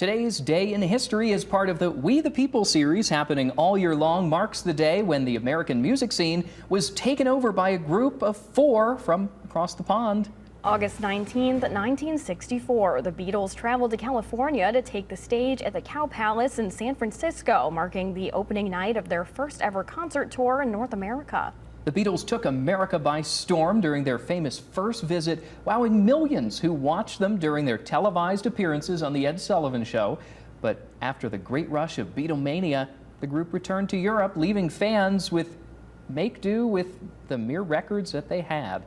Today's day in history is part of the We the People series happening all year long. Marks the day when the American music scene was taken over by a group of 4 from across the pond. August 19th, 1964, the Beatles traveled to California to take the stage at the Cow Palace in San Francisco, marking the opening night of their first ever concert tour in North America. The Beatles took America by storm during their famous first visit, wowing millions who watched them during their televised appearances on The Ed Sullivan Show. But after the great rush of Beatlemania, the group returned to Europe, leaving fans with make do with the mere records that they had.